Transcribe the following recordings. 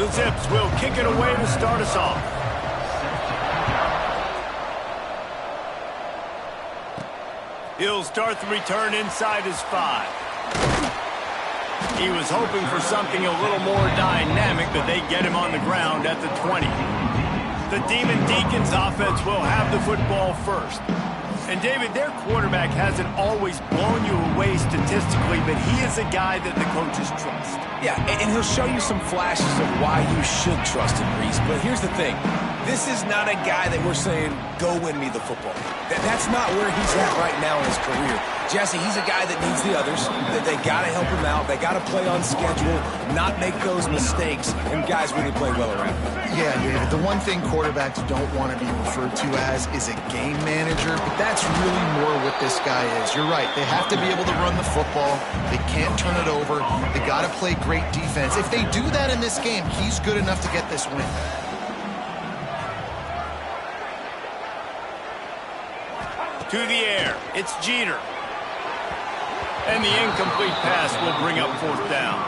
The Zips will kick it away to start us off. He'll start the return inside his 5. He was hoping for something a little more dynamic, but they get him on the ground at the 20. The Demon Deacons offense will have the football first. And, David, their quarterback hasn't always blown you away statistically, but he is a guy that the coaches trust. Yeah, and he'll show you some flashes of why you should trust him, Reese. But here's the thing. This is not a guy that we're saying, go win me the football. That's not where he's at right now in his career. Jesse, he's a guy that needs the others. They got to help him out. They got to play on schedule, not make those mistakes, and guys really play well around him. Yeah, David, the one thing quarterbacks don't want to be referred to as is a game manager, but that's really more what this guy is. You're right. They have to be able to run the football. They can't turn it over. They got to play great defense. If they do that in this game, he's good enough to get this win. To the air, it's Jeter. And the incomplete pass will bring up 4th down.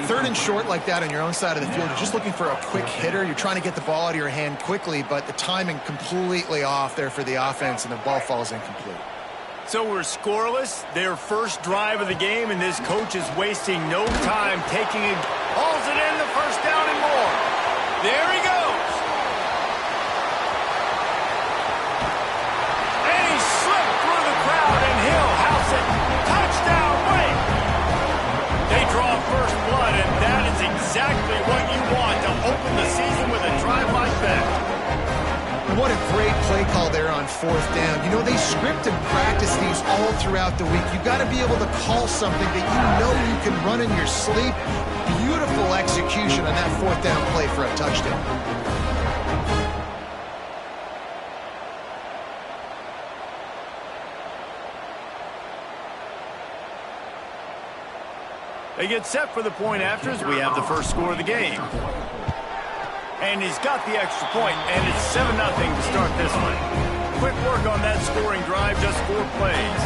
3rd and short like that on your own side of the field, you're just looking for a quick hitter. You're trying to get the ball out of your hand quickly, but the timing completely off there for the offense, and the ball falls incomplete. So we're scoreless, their first drive of the game, and this coach is wasting no time taking it, hauls it in, the first down and more. There he goes. And he slipped through the crowd, and he'll house it. Touchdown, Wake. They draw first blood, and that is exactly what you want to open the season with a drive like that. What a great play call there on 4th down. You know, they script and practice these all throughout the week. You've got to be able to call something that you know you can run in your sleep. Beautiful execution on that 4th down play for a touchdown. They get set for the point after as we have the first score of the game. And he's got the extra point, and it's 7-0 to start this one. Quick work on that scoring drive, just 4 plays.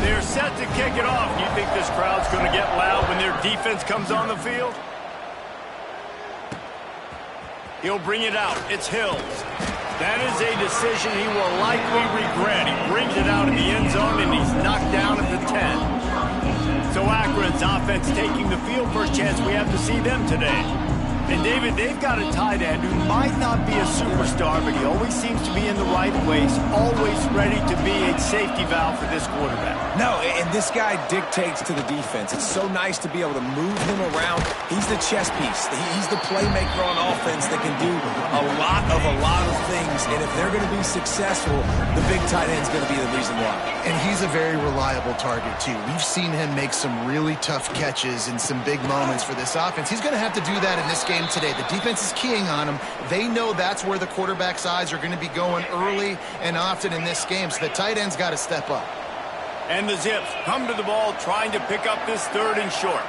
They're set to kick it off. You think this crowd's going to get loud when their defense comes on the field? He'll bring it out. It's Hills. That is a decision he will likely regret. He brings it out in the end zone, and he's knocked down at the 10. So Akron's offense taking the field. First chance we have to see them today. And, David, they've got a tight end who might not be a superstar, but he always seems to be in the right place, always ready to be a safety valve for this quarterback. No, and this guy dictates to the defense. It's so nice to be able to move him around. He's the chess piece. He's the playmaker on offense that can do a lot of things. And if they're going to be successful, the big tight end's going to be the reason why. And he's a very reliable target, too. We've seen him make some really tough catches in some big moments for this offense. He's going to have to do that in this game today. The defense is keying on him. They know that's where the quarterback's eyes are going to be going early and often in this game, so the tight end's got to step up. And the Zips come to the ball trying to pick up this 3rd and short.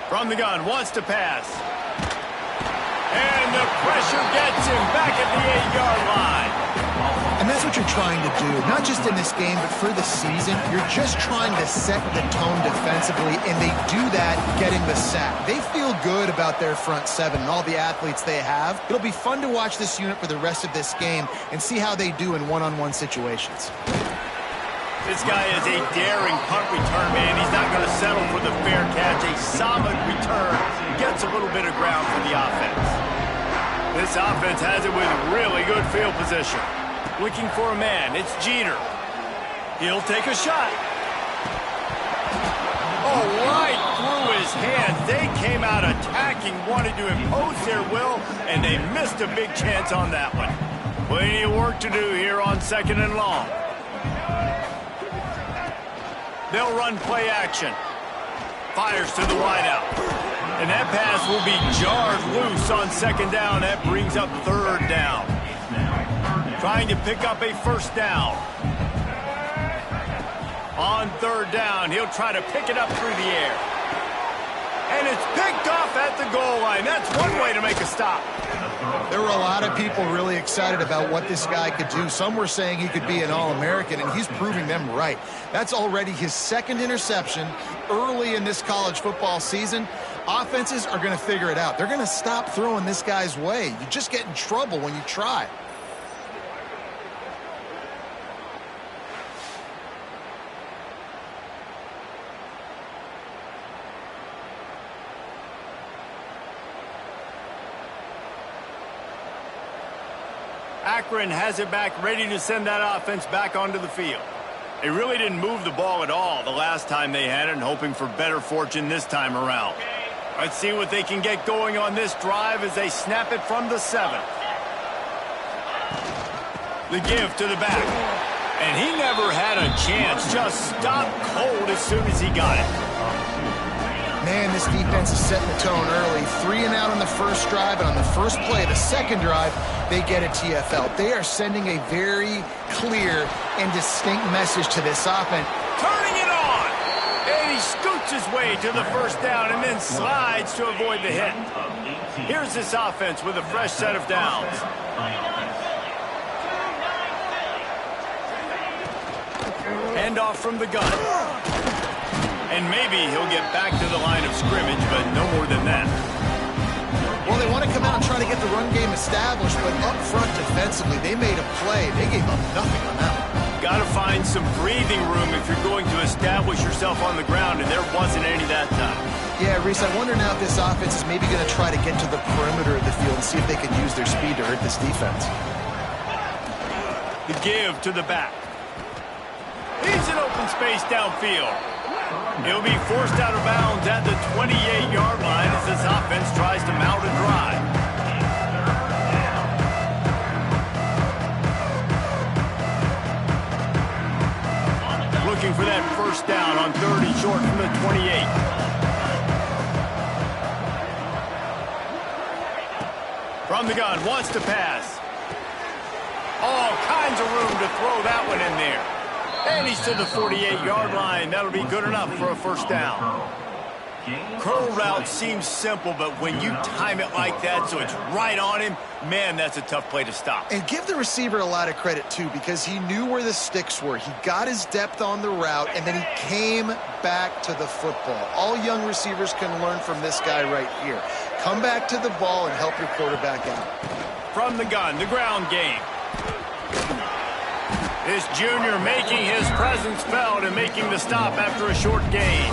From the gun, wants to pass. And the pressure gets him back at the 8-yard line. And that's what you're trying to do, not just in this game, but for the season. You're just trying to set the tone defensively, and they do that getting the sack. They feel good about their front 7 and all the athletes they have. It'll be fun to watch this unit for the rest of this game and see how they do in one-on-one situations. This guy is a daring punt return man. He's not going to settle for the fair catch. A solid return. Gets a little bit of ground for the offense. This offense has it with really good field position. Looking for a man. It's Jeter. He'll take a shot. Oh, right through his hands. They came out attacking, wanted to impose their will, and they missed a big chance on that one. Plenty of work to do here on 2nd and long. They'll run play action. Fires to the wideout. And that pass will be jarred loose on 2nd down. That brings up 3rd down. Trying to pick up a 1st down. On 3rd down, he'll try to pick it up through the air. And it's picked off off at the goal line. That's one way to make a stop. There were a lot of people really excited about what this guy could do. Some were saying he could be an All-American, and he's proving them right. That's already his second interception early in this college football season. Offenses are going to figure it out. They're going to stop throwing this guy's way. You just get in trouble when you try. Akron has it back, ready to send that offense back onto the field. They really didn't move the ball at all the last time they had it, and hoping for better fortune this time around. Let's see what they can get going on this drive as they snap it from the 7. The give to the back. And he never had a chance. Just stopped cold as soon as he got it. Man, this defense is setting the tone early. 3 and out on the first drive, and on the first play, the second drive, they get a TFL. They are sending a very clear and distinct message to this offense. Turning it on! And he scoots his way to the first down and then slides to avoid the hit. Here's this offense with a fresh set of downs. Hand off from the gun. And maybe he'll get back to the line of scrimmage, but no more than that. Well, they want to come out and try to get the run game established, but up front defensively, they made a play. They gave up nothing on that one. Got to find some breathing room if you're going to establish yourself on the ground, and there wasn't any that time. Yeah, Reese, I wonder now if this offense is maybe going to try to get to the perimeter of the field and see if they can use their speed to hurt this defense. The give to the back. He's in open space downfield. He'll be forced out of bounds at the 28-yard line as this offense tries to mount a drive. Looking for that first down on 3rd and short from the 28. From the gun, wants to pass. All kinds of room to throw that one in there. And he's to the 48-yard line. That'll be good enough for a first down. Curl route seems simple, but when you time it like that so it's right on him, man, that's a tough play to stop. And give the receiver a lot of credit, too, because he knew where the sticks were. He got his depth on the route, and then he came back to the football. All young receivers can learn from this guy right here. Come back to the ball and help your quarterback out. From the gun, the ground game. This junior making his presence felt and making the stop after a short gain.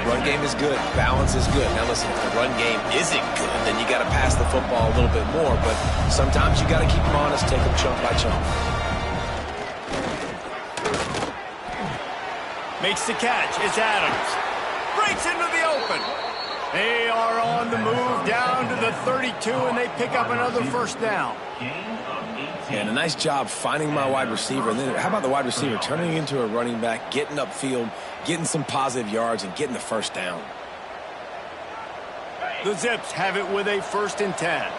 Run game is good. Balance is good. Now listen, if the run game isn't good, then you got to pass the football a little bit more. But sometimes you got to keep them honest, take them chunk by chunk. Makes the catch. It's Adams. Breaks into the open. They are on the move down to the 32, and they pick up another first down. And a nice job finding my wide receiver. And then how about the wide receiver turning into a running back, getting upfield, getting some positive yards, and getting the first down. The Zips have it with a 1st and 10.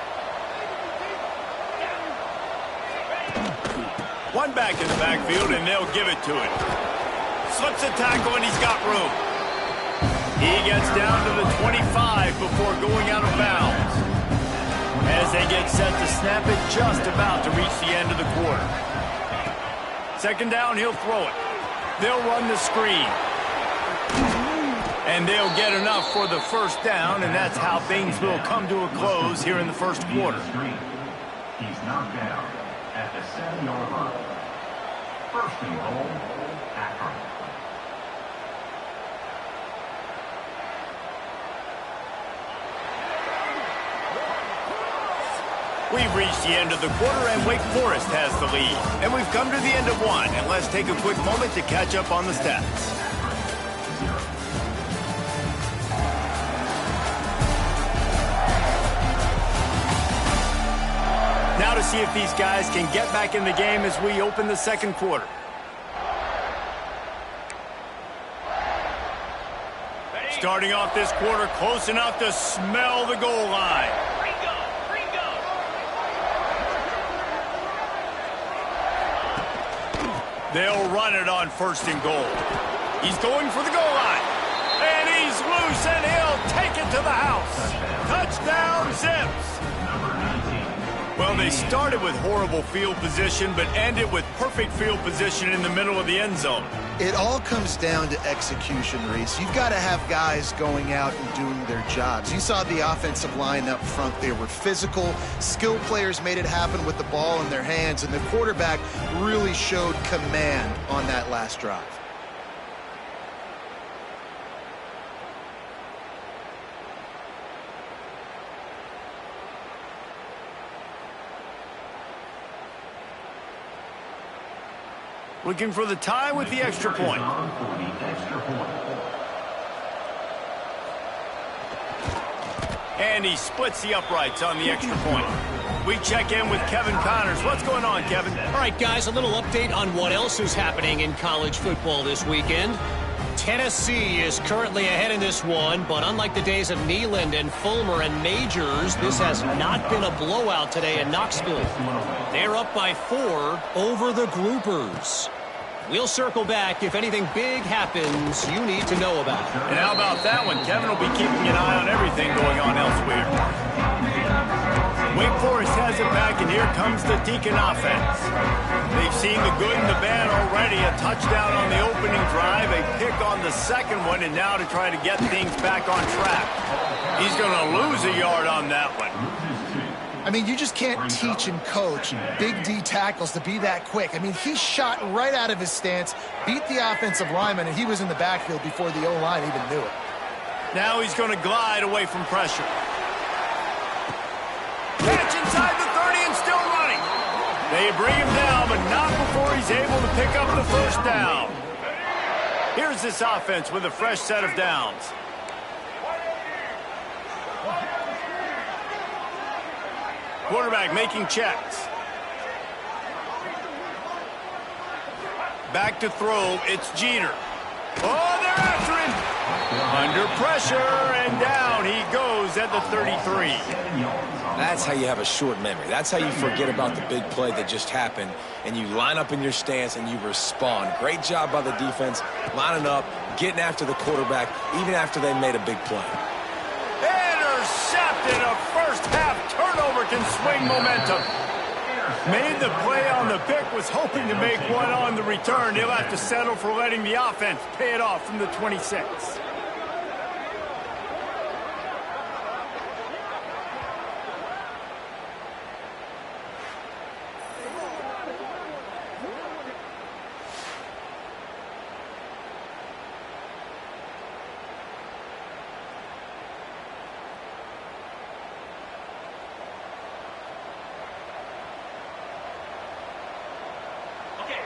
One back in the backfield, and they'll give it to him. Slips a tackle, and he's got room. He gets down to the 25 before going out of bounds. As they get set to snap it, just about to reach the end of the quarter. 2nd down, he'll throw it. They'll run the screen. And they'll get enough for the first down, and that's how things will come to a close here in the first quarter. He's knocked down at the 7-yard line. 1st and goal, Akron. We've reached the end of the quarter, and Wake Forest has the lead. And we've come to the end of one, and let's take a quick moment to catch up on the stats. Now to see if these guys can get back in the game as we open the second quarter. Starting off this quarter close enough to smell the goal line. They'll run it on 1st and goal. He's going for the goal line. And he's loose, and he'll take it to the house. Well, they started with horrible field position, but ended with perfect field position in the middle of the end zone. It all comes down to execution, Reese. You've got to have guys going out and doing their jobs. You saw the offensive line up front. They were physical. Skill players made it happen with the ball in their hands, and the quarterback really showed command on that last drive. Looking for the tie with the extra point. And he splits the uprights on the extra point. We check in with Kevin Connors. What's going on, Kevin? All right, guys, a little update on what else is happening in college football this weekend. Tennessee is currently ahead in this one, but unlike the days of Neyland and Fulmer and Majors, this has not been a blowout today in Knoxville. They're up by 4 over the Groupers. We'll circle back if anything big happens you need to know about. And how about that one? Kevin will be keeping an eye on everything going on elsewhere. Wake Forest has it back, and here comes the Deacon offense. They've seen the good and the bad already. A touchdown on the opening drive, a pick on the second one, and now to try to get things back on track. He's going to lose a yard on that one. I mean, you just can't teach and coach Big D tackles to be that quick. I mean, he shot right out of his stance, beat the offensive lineman, and he was in the backfield before the O-line even knew it. Now he's going to glide away from pressure. Catch inside the 30 and still running. They bring him down, but not before he's able to pick up the first down. Here's this offense with a fresh set of downs. Quarterback making checks. Back to throw, it's Jeter. Oh, they're after him. Under pressure, and down he goes at the 33. That's how you have a short memory. That's how you forget about the big play that just happened, and you line up in your stance and you respond. Great job by the defense, lining up, getting after the quarterback, even after they made a big play. Intercepted. A first half turnover can swing momentum. Made the play on the pick, was hoping to make one on the return. He'll have to settle for letting the offense pay it off from the 26.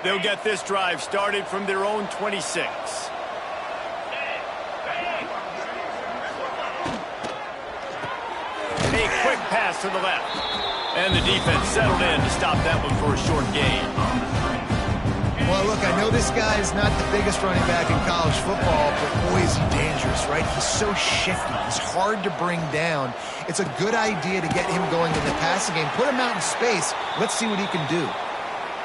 They'll get this drive started from their own 26. A quick pass to the left. And the defense settled in to stop that one for a short gain. Well, look, I know this guy is not the biggest running back in college football, but boy, is he dangerous, right? He's so shifty. He's hard to bring down. It's a good idea to get him going in the passing game. Put him out in space. Let's see what he can do.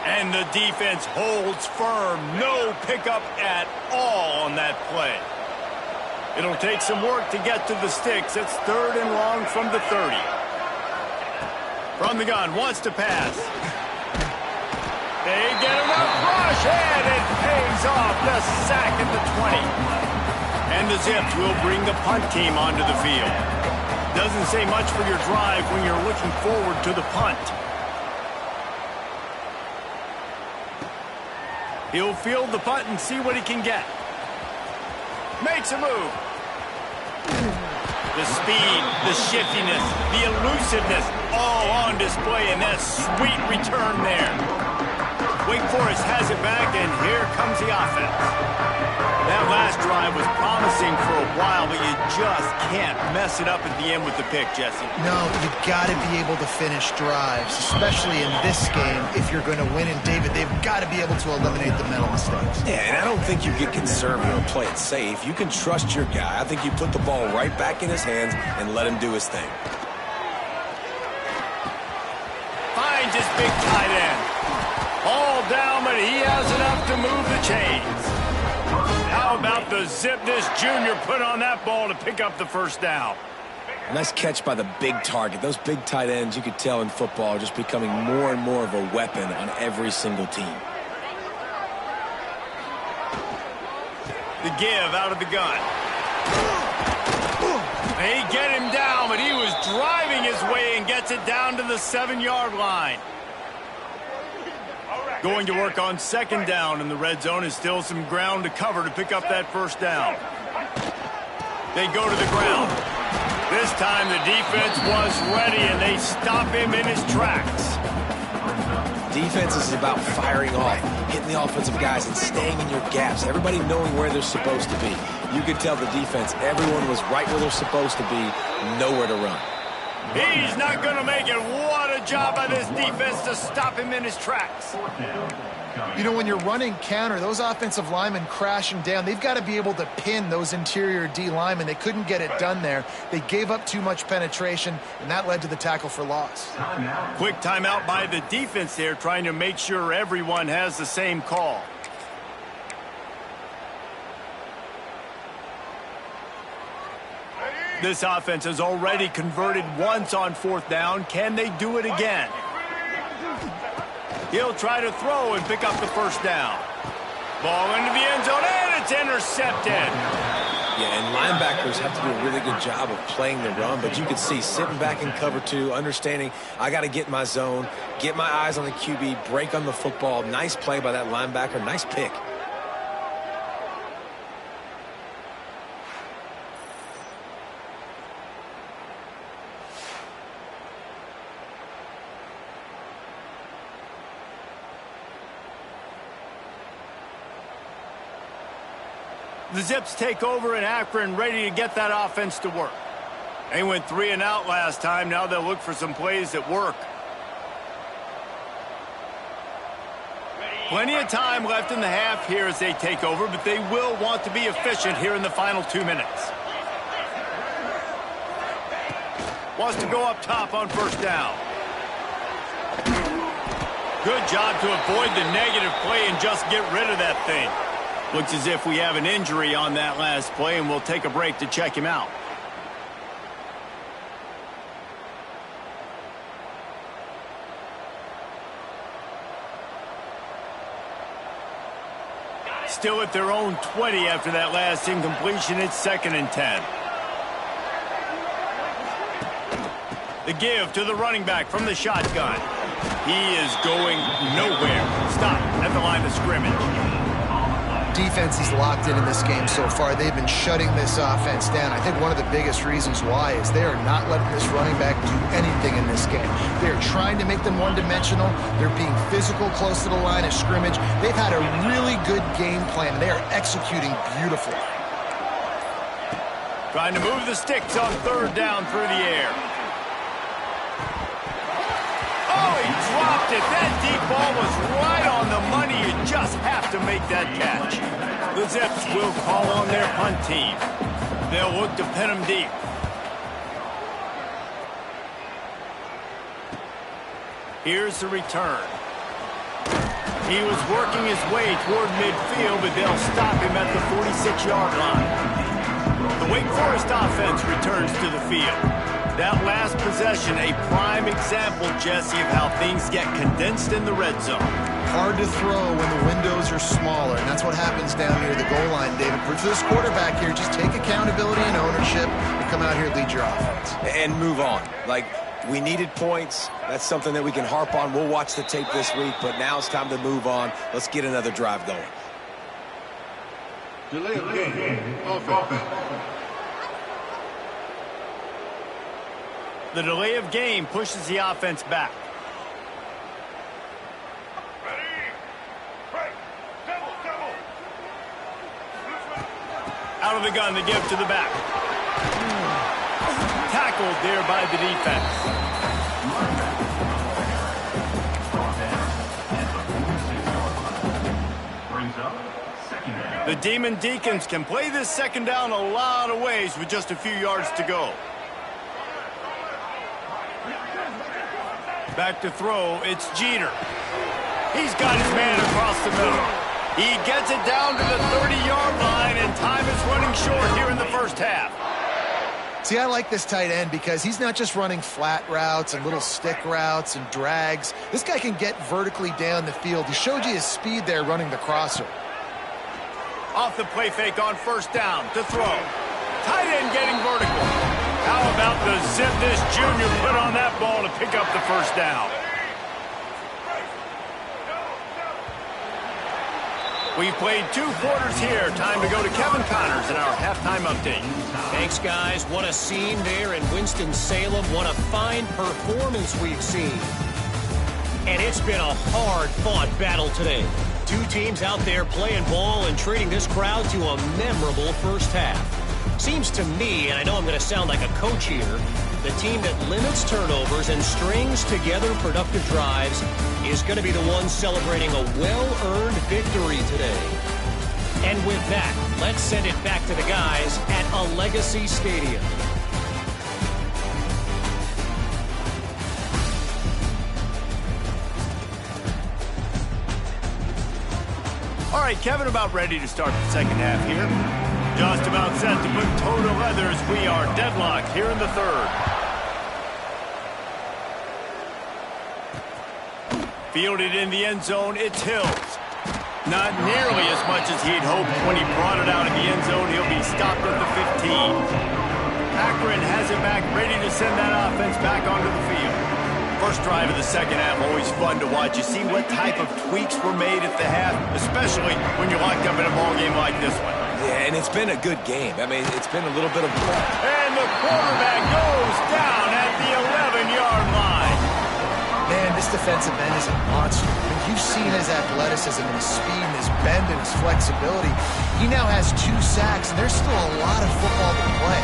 And the defense holds firm. No pickup at all on that play. It'll take some work to get to the sticks. It's 3rd and long from the 30. From the gun, wants to pass. They get enough rush, and it pays off. The sack at the 20. And the Zips will bring the punt team onto the field. Doesn't say much for your drive when you're looking forward to the punt. He'll field the punt and see what he can get. Makes a move. The speed, the shiftiness, the elusiveness, all on display in that sweet return there. Wake Forest has it back, and here comes the offense. That last drive was promising for a while, but you just can't mess it up at the end with the pick, Jesse. No, you've got to be able to finish drives, especially in this game if you're going to win. And, David, they've got to be able to eliminate the mental mistakes. Yeah, and I don't think you get conservative or play it safe. You can trust your guy. I think you put the ball right back in his hands and let him do his thing. Finds his big tight end. All down, but he has enough to move the chains. How about the zip this junior put on that ball to pick up the first down? A nice catch by the big target. Those big tight ends, you could tell in football, are just becoming more and more of a weapon on every single team. The give out of the gun. They get him down, but he was driving his way and gets it down to the 7-yard line. Going to work on second down, and the red zone is still some ground to cover to pick up that first down. They go to the ground. This time the defense was ready, and they stop him in his tracks. Defense is about firing off, hitting the offensive guys, and staying in your gaps. Everybody knowing where they're supposed to be. You could tell the defense, everyone was right where they're supposed to be, nowhere to run. He's not going to make it. What a job by this defense to stop him in his tracks. You know, when you're running counter, those offensive linemen crashing down, they've got to be able to pin those interior D linemen. They couldn't get it done there. They gave up too much penetration, and that led to the tackle for loss. Quick timeout by the defense there, trying to make sure everyone has the same call. This offense has already converted once on fourth down. Can they do it again? He'll try to throw and pick up the first down. Ball into the end zone, and it's intercepted. Yeah, and linebackers have to do a really good job of playing the run, but you can see sitting back in cover two, understanding I got to get in my zone, get my eyes on the QB, break on the football. Nice play by that linebacker, nice pick. The Zips take over in Akron, ready to get that offense to work. They went 3 and out last time. Now they'll look for some plays that work. Plenty of time left in the half here as they take over, but they will want to be efficient here in the final 2 minutes. Wants to go up top on first down. Good job to avoid the negative play and just get rid of that thing. Looks as if we have an injury on that last play, and we'll take a break to check him out. Still at their own 20 after that last incompletion. It's 2nd and 10. The give to the running back from the shotgun. He is going nowhere. Stop at the line of scrimmage. Defense is locked in this game so far. They've been shutting this offense down. I think one of the biggest reasons why is they are not letting this running back do anything in this game. They're trying to make them one-dimensional. They're being physical close to the line of scrimmage. They've had a really good game plan. They are executing beautifully. Trying to move the sticks on third down through the air. Oh, he dropped it. That deep ball was right on the money. You just have to make that catch. The Zips will call on their punt team. They'll look to pin him deep. Here's the return. He was working his way toward midfield, but they'll stop him at the 46-yard line. The Wake Forest offense returns to the field. That last possession, a prime example, Jesse, of how things get condensed in the red zone. Hard to throw when the windows are smaller, and that's what happens down near the goal line, David. For this quarterback here, just take accountability and ownership and come out here and lead your offense. And move on. Like, we needed points. That's something that we can harp on. We'll watch the tape this week, but now it's time to move on. Let's get another drive going. Delay of game. Offense. The delay of game pushes the offense back. Out of the gun, the give to the back. Tackled there by the defense. The Demon Deacons can play this second down a lot of ways with just a few yards to go. Back to throw, it's Jeter. He's got his man across the middle. He gets it down to the 30-yard line, and time is running short here in the first half. See, I like this tight end because he's not just running flat routes and little stick routes and drags. This guy can get vertically down the field. He showed you his speed there running the crosser. Off the play fake on first down to throw. Tight end getting vertical. How about the zip this junior put on that ball to pick up the first down? We've played 2 quarters here. Time to go to Kevin Connors in our halftime update. Thanks, guys. What a scene there in Winston-Salem. What a fine performance we've seen. And it's been a hard-fought battle today. 2 teams out there playing ball and treating this crowd to a memorable first half. Seems to me, and I know I'm going to sound like a coach here, the team that limits turnovers and strings together productive drives is going to be the one celebrating a well-earned victory today. And with that, let's send it back to the guys at a Legacy Stadium. All right, Kevin, about ready to start the second half here. Just about set to put toe to leather as we are deadlocked here in the third. Fielded in the end zone, it's Hills. Not nearly as much as he'd hoped when he brought it out of the end zone. He'll be stopped at the 15. Akron has it back, ready to send that offense back onto the field. First drive of the second half, always fun to watch. You see what type of tweaks were made at the half, especially when you're locked up in a ball game like this one. Yeah, and it's been a good game. I mean, it's been a little bit of fun. And the quarterback goes down at the 11-yard line. Man, this defensive end is a monster. I mean, you've seen his athleticism and his speed and his bend and his flexibility. He now has 2 sacks, and there's still a lot of football to play.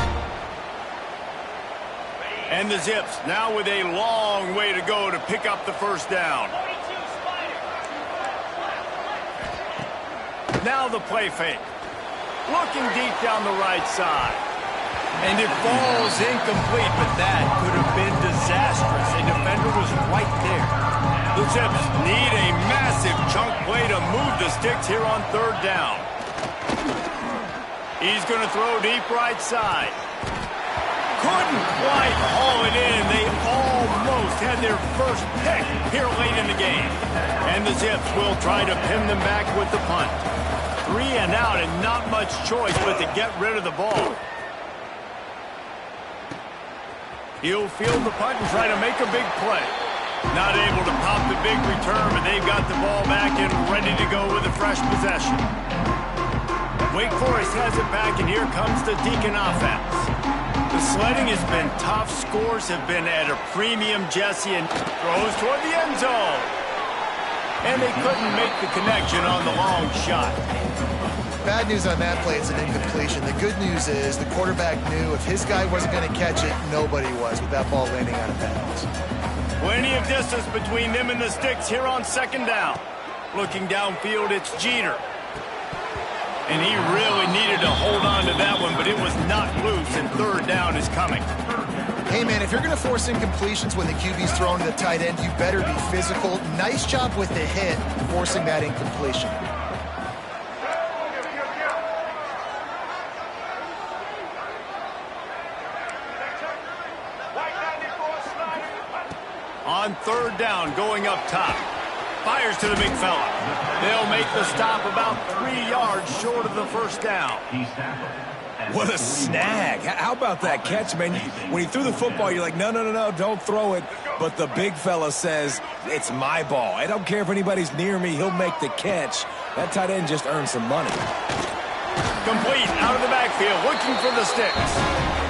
And the Zips now with a long way to go to pick up the first down. Now the play fake. Looking deep down the right side. And it falls incomplete, but that could have been disastrous. A defender was right there. The Zips need a massive chunk play to move the sticks here on third down. He's going to throw deep right side. Couldn't quite haul it in. They almost had their first pick here late in the game. And the Zips will try to pin them back with the punt. 3 and out and not much choice but to get rid of the ball. He'll field the punt and try to make a big play. Not able to pop the big return, but they've got the ball back and ready to go with a fresh possession. Wake Forest has it back, and here comes the Deacon offense. The sledding has been tough. Scores have been at a premium. Jesse and throws toward the end zone. And they couldn't make the connection on the long shot. Bad news on that play, it's an incompletion. The good news is the quarterback knew if his guy wasn't going to catch it, nobody was with that ball landing out of bounds. Plenty of distance between them and the sticks here on second down. Looking downfield, it's Jeter. And he really needed to hold on to that one, but it was not loose, and third down is coming. Hey, man, if you're going to force incompletions when the QB's throwing to the tight end, you better be physical. Nice job with the hit, forcing that incompletion. On third down, going up top. Fires to the big fella. They'll make the stop about 3 yards short of the first down. What a snag. How about that catch, man? When he threw the football, you're like, no, don't throw it. But the big fella says, it's my ball. I don't care if anybody's near me. He'll make the catch. That tight end just earned some money. Complete out of the backfield, looking for the sticks.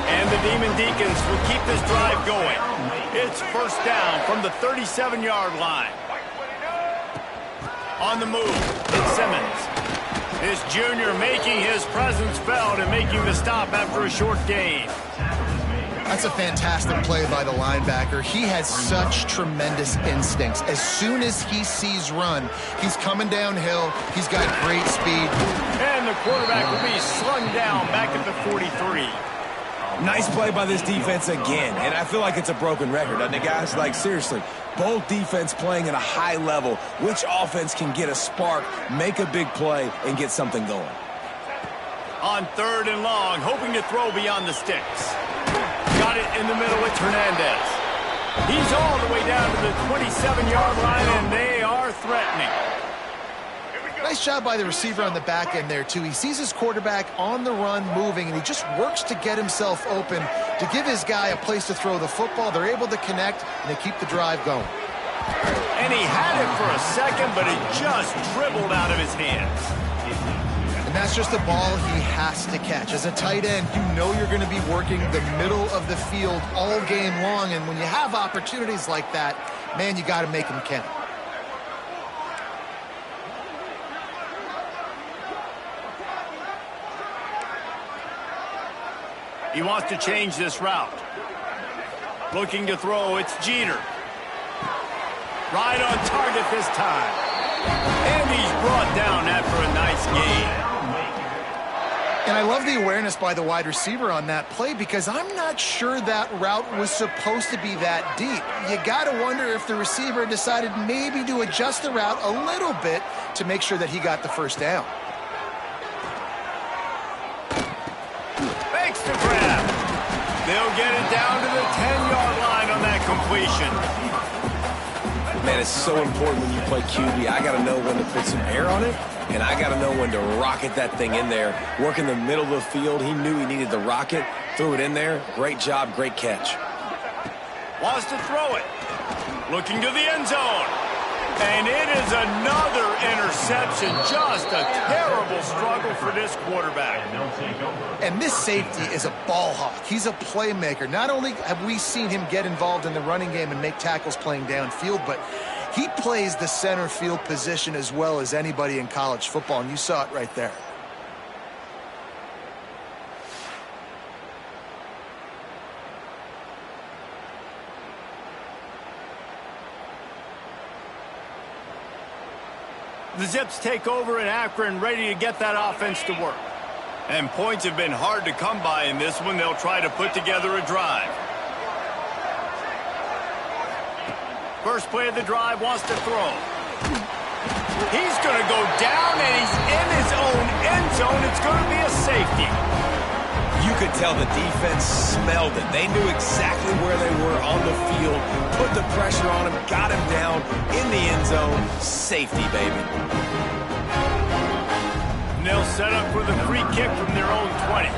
And the Demon Deacons will keep this drive going. It's first down from the 37-yard line. On the move, it's Simmons. This junior making his presence felt and making the stop after a short gain. That's a fantastic play by the linebacker. He has such tremendous instincts. As soon as he sees run, he's coming downhill. He's got great speed. And the quarterback will be slung down back at the 43. Nice play by this defense again, and I feel like it's a broken record, doesn't it, guys? Like, seriously, both defense playing at a high level. Which offense can get a spark, make a big play, and get something going? On third and long, hoping to throw beyond the sticks. in the middle. It's Hernandez. He's all the way down to the 27-yard line, and they are threatening. Nice job by the receiver on the back end there, too. He sees his quarterback on the run moving, and he just works to get himself open to give his guy a place to throw the football. They're able to connect, and they keep the drive going. And he had it for a second, but it just dribbled out of his hands. And that's just a ball he has to catch. As a tight end, you know you're going to be working the middle of the field all game long, and when you have opportunities like that, man, you got to make them count. He wants to change this route. Looking to throw, it's Jeter. Right on target this time. And he's brought down after a nice gain. And I love the awareness by the wide receiver on that play because I'm not sure that route was supposed to be that deep. You got to wonder if the receiver decided maybe to adjust the route a little bit to make sure that he got the first down. Makes the grab. They'll get it down to the 10-yard line on that completion. Man, it's so important when you play QB. I got to know when to put some air on it, and I got to know when to rocket that thing in there. Work in the middle of the field. He knew he needed the rocket. Threw it in there. Great job, great catch. Wants to throw it. Looking to the end zone. And it is another interception. Just a terrible struggle for this quarterback. And this safety is a ball hawk. He's a playmaker. Not only have we seen him get involved in the running game and make tackles playing downfield, but he plays the center field position as well as anybody in college football, and you saw it right there. The Zips take over in Akron, ready to get that offense to work. And points have been hard to come by in this one. They'll try to put together a drive. First play of the drive, wants to throw. He's going to go down, and he's in his own end zone. It's going to be a safety. You could tell the defense smelled it. They knew exactly where they were on the field, put the pressure on him, got him down in the end zone. Safety, baby. And they'll set up for the free kick from their own 20.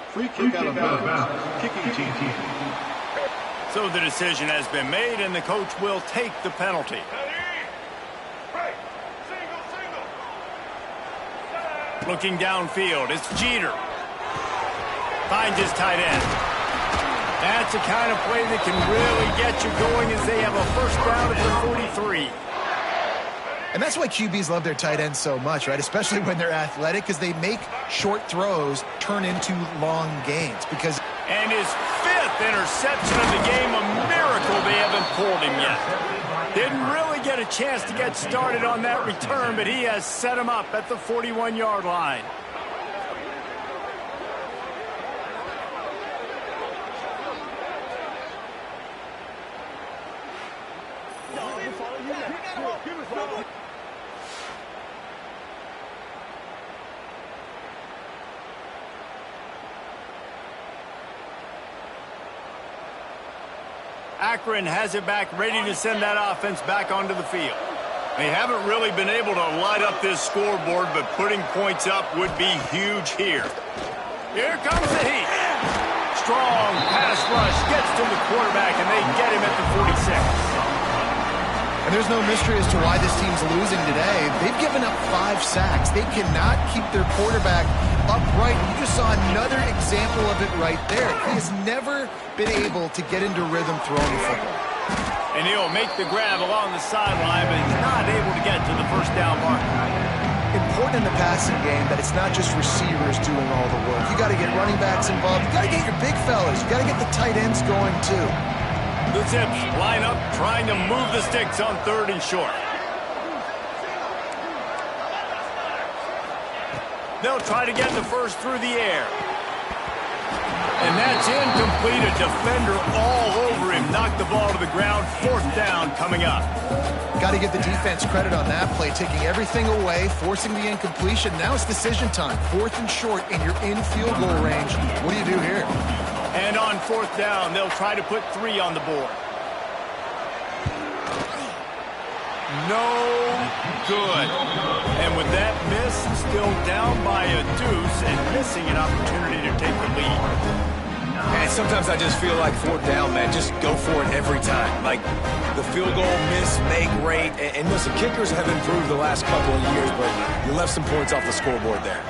Free kick out of bounds. Kicking team. So the decision has been made, and the coach will take the penalty. Looking downfield, it's Jeter. Finds his tight end. That's the kind of play that can really get you going as they have a first down at the 43. And that's why QBs love their tight ends so much, right? Especially when they're athletic, because they make short throws turn into long gains. And his fifth interception of the game, a miracle they haven't pulled him yet. Didn't really get a chance to get started on that return, but he has set him up at the 41-yard line. Akron has it back, ready to send that offense back onto the field. They haven't really been able to light up this scoreboard, but putting points up would be huge here. Here comes the heat. Strong pass rush gets to the quarterback, and they get him at the 46. And there's no mystery as to why this team's losing today. They've given up 5 sacks. They cannot keep their quarterback upright. You just saw another example of it right there. He has never been able to get into rhythm throwing the football. And he'll make the grab along the sideline, but he's not able to get to the first down mark. Important in the passing game that it's not just receivers doing all the work. You got to get running backs involved. You got to get your big fellas. You got to get the tight ends going too. The Zips line up, trying to move the sticks on 3rd and short. They'll try to get the first through the air. And that's incomplete. A defender all over him. Knocked the ball to the ground. 4th down coming up. Got to give the defense credit on that play, taking everything away, forcing the incompletion. Now it's decision time. 4th and short, and you're in field goal range. What do you do here? And on 4th down, they'll try to put 3 on the board. No good. And with that miss, still down by a deuce and missing an opportunity to take the lead. And sometimes I just feel like 4th down, man, just go for it every time. Like the field goal miss, make rate. And listen, kickers have improved the last couple of years, but you left some points off the scoreboard there.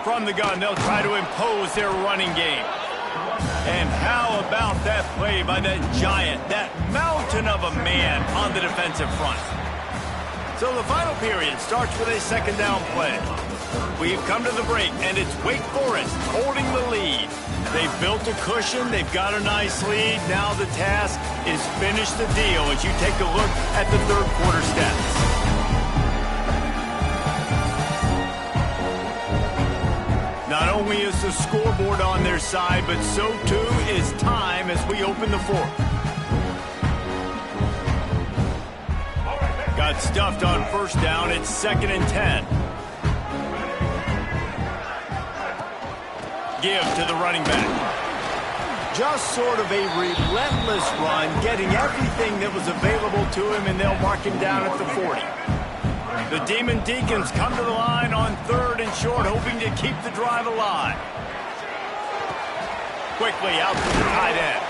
From the gun, they'll try to impose their running game. And how about that play by that giant, that mountain of a man on the defensive front? So the final period starts with a 2nd down play. We've come to the break, and it's Wake Forest holding the lead. They've built a cushion. They've got a nice lead. Now the task is finish the deal as you take a look at the 3rd quarter stats. Not only is the scoreboard on their side, but so too is time as we open the 4th. Got stuffed on 1st down. It's 2nd and 10. Give to the running back. Just sort of a relentless run, getting everything that was available to him, and they'll mark him down at the 40. The Demon Deacons come to the line on 3rd and short, hoping to keep the drive alive. Quickly out to the tight end.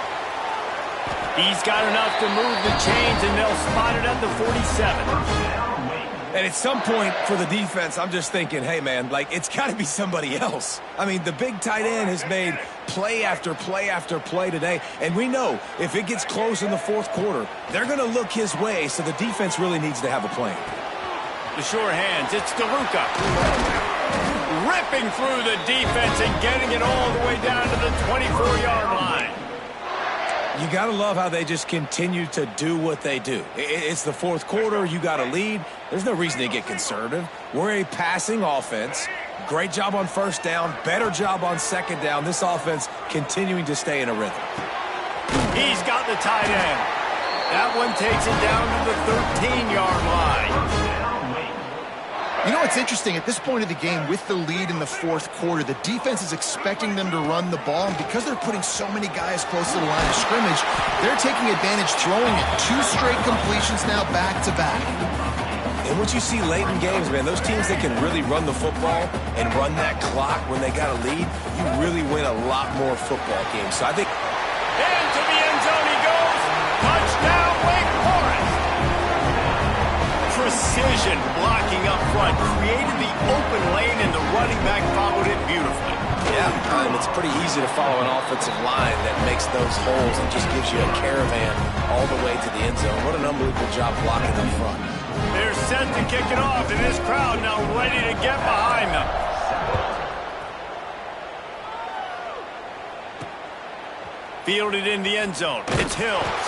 He's got enough to move the chains, and they'll spot it at the 47. And at some point for the defense, I'm just thinking, hey, man, like, it's got to be somebody else. I mean, the big tight end has made play after play after play today. And we know if it gets close in the 4th quarter, they're going to look his way, so the defense really needs to have a plan. The sure hands, it's DeLuca. Ripping through the defense and getting it all the way down to the 24-yard line. You got to love how they just continue to do what they do. It's the 4th quarter. You got a lead. There's no reason to get conservative. We're a passing offense. Great job on 1st down. Better job on 2nd down. This offense continuing to stay in a rhythm. He's got the tight end. That one takes it down to the 13-yard line. You know what's interesting? At this point of the game, with the lead in the 4th quarter, the defense is expecting them to run the ball, and because they're putting so many guys close to the line of scrimmage, they're taking advantage, throwing it. 2 straight completions now back-to-back. And what you see late in games, man, those teams that can really run the football and run that clock when they got a lead, you really win a lot more football games. So I think... Into the end zone he goes. Touchdown, Wake Forest. Precision blocking up front, created the open lane, and the running back followed it beautifully. Yeah, it's pretty easy to follow an offensive line that makes those holes and just gives you a caravan all the way to the end zone. What an unbelievable job blocking up front. They're set to kick it off, and this crowd now ready to get behind them. Fielded in the end zone. It's Hills.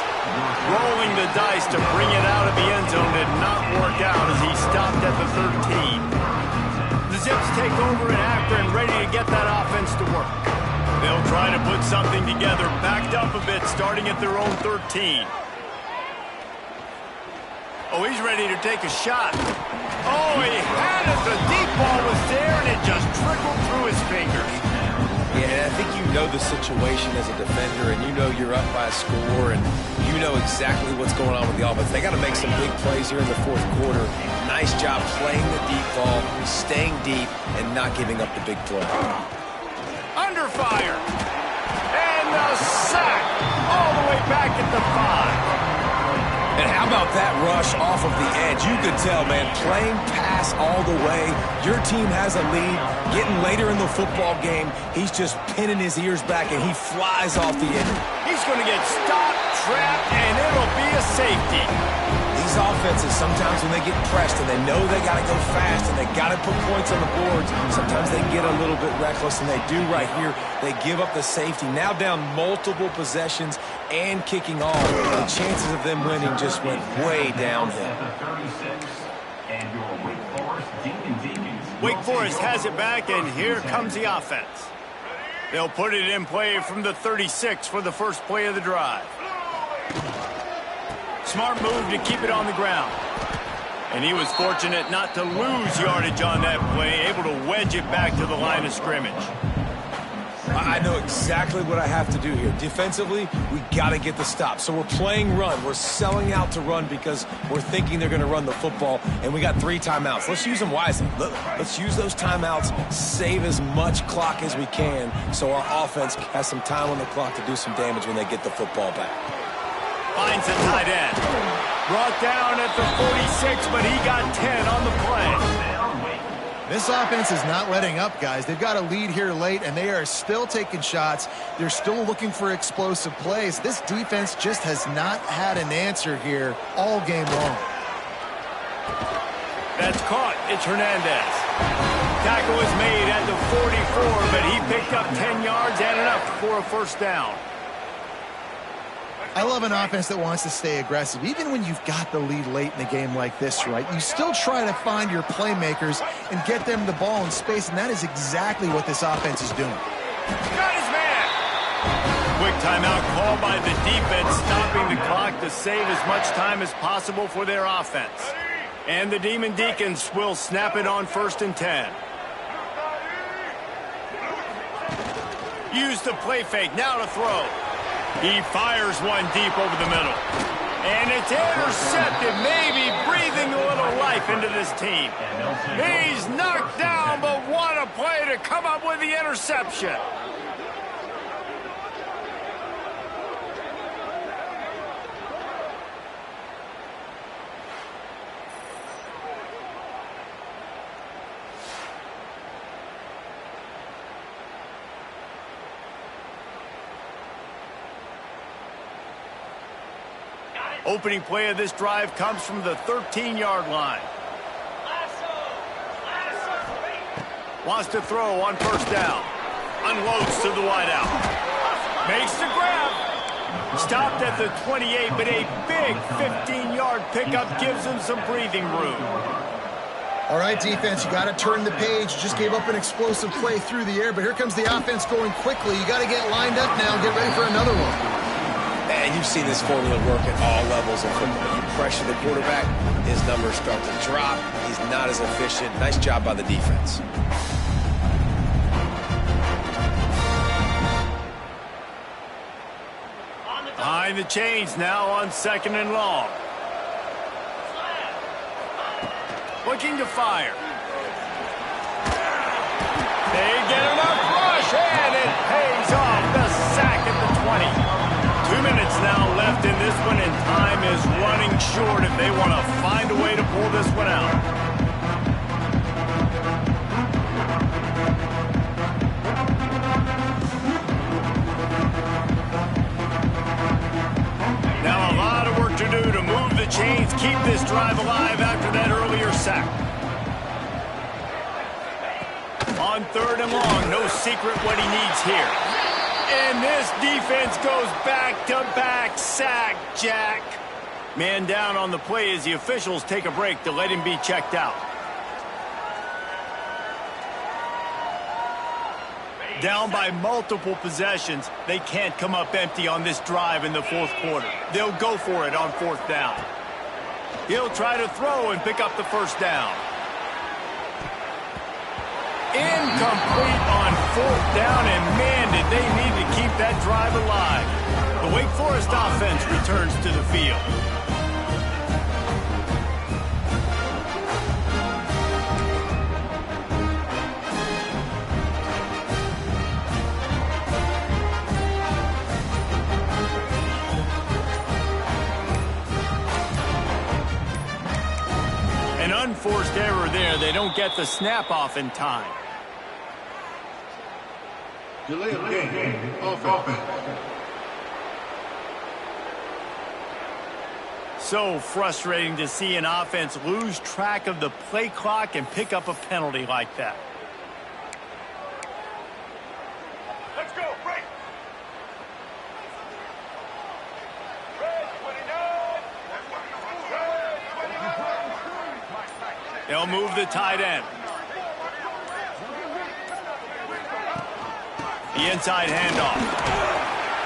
Rolling the dice to bring it out of the end zone did not work out as he stopped at the 13. The Zips take over in Akron, ready to get that offense to work. They'll try to put something together, backed up a bit, starting at their own 13. Oh, he's ready to take a shot. Oh, he had it. The deep ball was there, and it just trickled through his fingers. Yeah, I think you know the situation as a defender, and you know you're up by a score, and you know exactly what's going on with the offense. They got to make some big plays here in the 4th quarter. Nice job playing the deep ball, staying deep, and not giving up the big play. Under fire. And the sack all the way back at the 5. And how about that rush off of the edge? You could tell, man, playing pass all the way. Your team has a lead. Getting later in the football game, he's just pinning his ears back, and he flies off the edge. He's going to get stopped, trapped, and it'll be a safety. These offenses, sometimes when they get pressed and they know they got to go fast and they got to put points on the boards, sometimes they get a little bit reckless, and they do right here. They give up the safety. Now down multiple possessions and kicking off. The chances of them winning just went way downhill. Wake Forest has it back, and here comes the offense. They'll put it in play from the 36 for the first play of the drive. Smart move to keep it on the ground. And he was fortunate not to lose yardage on that play, able to wedge it back to the line of scrimmage. I know exactly what I have to do here. Defensively, we got to get the stop. So we're playing run. We're selling out to run because we're thinking they're going to run the football, and we got 3 timeouts. Let's use them wisely. Let's use those timeouts, save as much clock as we can so our offense has some time on the clock to do some damage when they get the football back. Finds a tight end. Brought down at the 46, but he got 10 on the play. This offense is not letting up, guys. They've got a lead here late, and they are still taking shots. They're still looking for explosive plays. This defense just has not had an answer here all game long. That's caught. It's Hernandez. Tackle is made at the 44, but he picked up 10 yards and enough for a first down. I love an offense that wants to stay aggressive. Even when you've got the lead late in a game like this, right, you still try to find your playmakers and get them the ball in space, and that is exactly what this offense is doing. Got his man! Quick timeout call by the defense, stopping the clock to save as much time as possible for their offense. And the Demon Deacons will snap it on 1st and 10. Use the play fake, now to throw. He fires one deep over the middle. And it's intercepted, maybe breathing a little life into this team. He's knocked down, but what a play to come up with the interception. Opening play of this drive comes from the 13-yard line. Wants to throw on 1st down. Unloads to the wideout. Makes the grab. Stopped at the 28, but a big 15-yard pickup gives him some breathing room. All right, defense, you got to turn the page. Just gave up an explosive play through the air, but here comes the offense going quickly. You got to get lined up now and get ready for another one. And you've seen this formula work at all levels of football. You pressure the quarterback, his numbers start to drop. He's not as efficient. Nice job by the defense. Behind the chains now on 2nd and long. Looking to fire. They get enough rush, and it pays off. The sack at the 20. 2 minutes now left in this one, and time is running short if they want to find a way to pull this one out. Now a lot of work to do to move the chains, keep this drive alive after that earlier sack. On 3rd and long, no secret what he needs here. And this defense goes back-to-back sack, Jack. Man down on the play as the officials take a break to let him be checked out. Down by multiple possessions, they can't come up empty on this drive in the 4th quarter. They'll go for it on 4th down. He'll try to throw and pick up the 1st down. Incomplete on 4th down, and man, did they need to keep that drive alive. The Wake Forest offense returns to the field. An unforced error there. They don't get the snap off in time. Delay of game. Offense. So frustrating to see an offense lose track of the play clock and pick up a penalty like that. Let's go, break. They'll move the tight end. The inside handoff.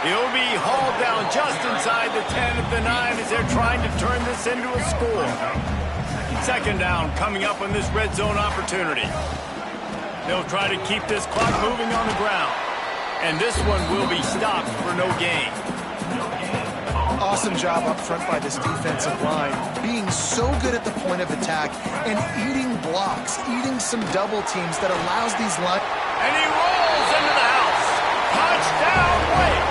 He'll be hauled down just inside the 10 of the 9 as they're trying to turn this into a score. Second down coming up on this red zone opportunity. They'll try to keep this clock moving on the ground. And this one will be stopped for no gain. Awesome job up front by this defensive line, being so good at the point of attack and eating blocks, eating some double teams that allows these lines. And he rolls into the house. Touchdown, Wake.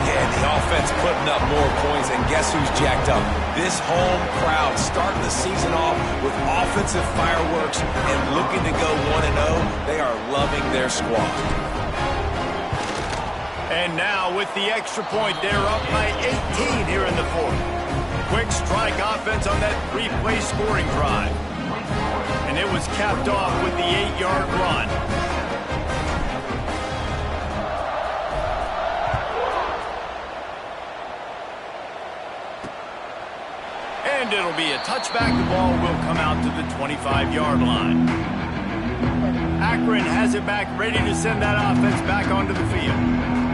Yeah, the offense putting up more points, and guess who's jacked up? This home crowd starting the season off with offensive fireworks and looking to go 1-0. They are loving their squad. And now with the extra point, they're up by 18 here in the fourth. Quick strike offense on that three-play scoring drive. And it was capped off with the 8-yard run. And it'll be a touchback. The ball will come out to the 25-yard line. Akron has it back, ready to send that offense back onto the field.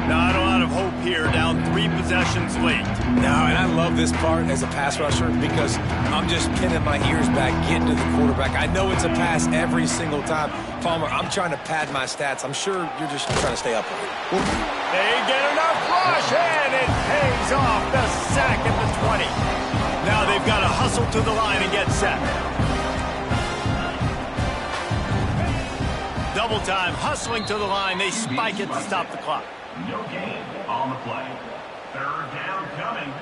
Not a lot of hope here, down 3 possessions late. No, and I love this part as a pass rusher because I'm just pinning my ears back, getting to the quarterback. I know it's a pass every single time. Palmer, I'm trying to pad my stats. I'm sure you're just trying to stay up. They get enough rush, and it pays off. The sack at the 20. Now they've got to hustle to the line and get set. Double time, hustling to the line. They spike it to stop the clock. No gain on the play. Third down coming.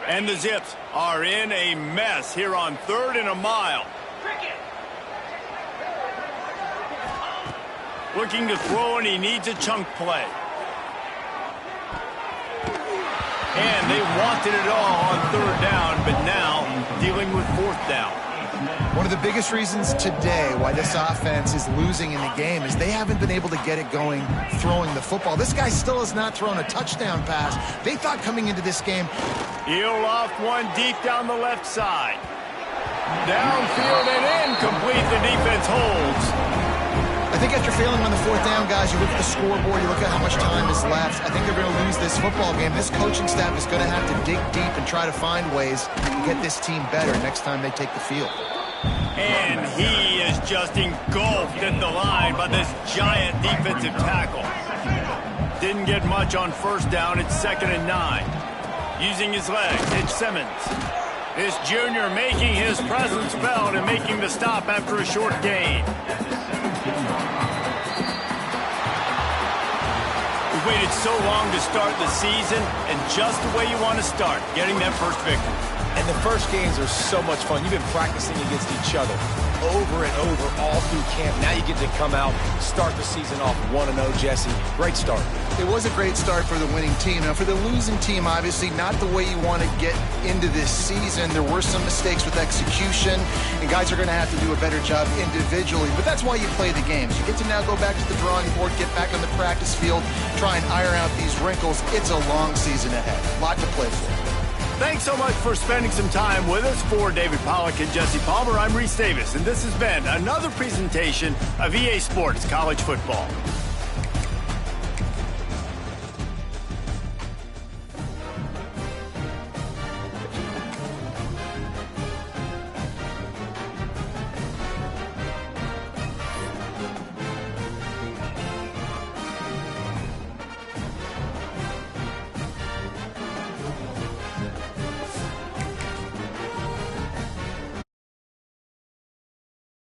And the Zips are in a mess here on 3rd and a mile. Looking to throw, and he needs a chunk play. And they wanted it all on 3rd down, but now dealing with 4th down. One of the biggest reasons today why this offense is losing in the game is they haven't been able to get it going throwing the football. This guy still has not thrown a touchdown pass. They thought coming into this game. He'll loft one deep down the left side. Downfield and incomplete. The defense holds. I think after failing on the 4th down, guys, you look at the scoreboard, you look at how much time is left. I think they're going to lose this football game. This coaching staff is going to have to dig deep and try to find ways to get this team better next time they take the field. And he is just engulfed at the line by this giant defensive tackle. Didn't get much on 1st down. It's 2nd and 9. Using his legs, it's Simmons. This junior making his presence felt and making the stop after a short gain. We've waited so long to start the season, and just the way you want to start, getting that first victory. And the first games are so much fun. You've been practicing against each other over and over all through camp. Now you get to come out, start the season off 1-0, Jesse. Great start. It was a great start for the winning team. Now, for the losing team, obviously not the way you want to get into this season. There were some mistakes with execution, and guys are going to have to do a better job individually. But that's why you play the games. You get to now go back to the drawing board, get back on the practice field, try and iron out these wrinkles. It's a long season ahead. A lot to play for. Thanks so much for spending some time with us. For David Pollack and Jesse Palmer, I'm Reese Davis, and this has been another presentation of EA Sports College Football.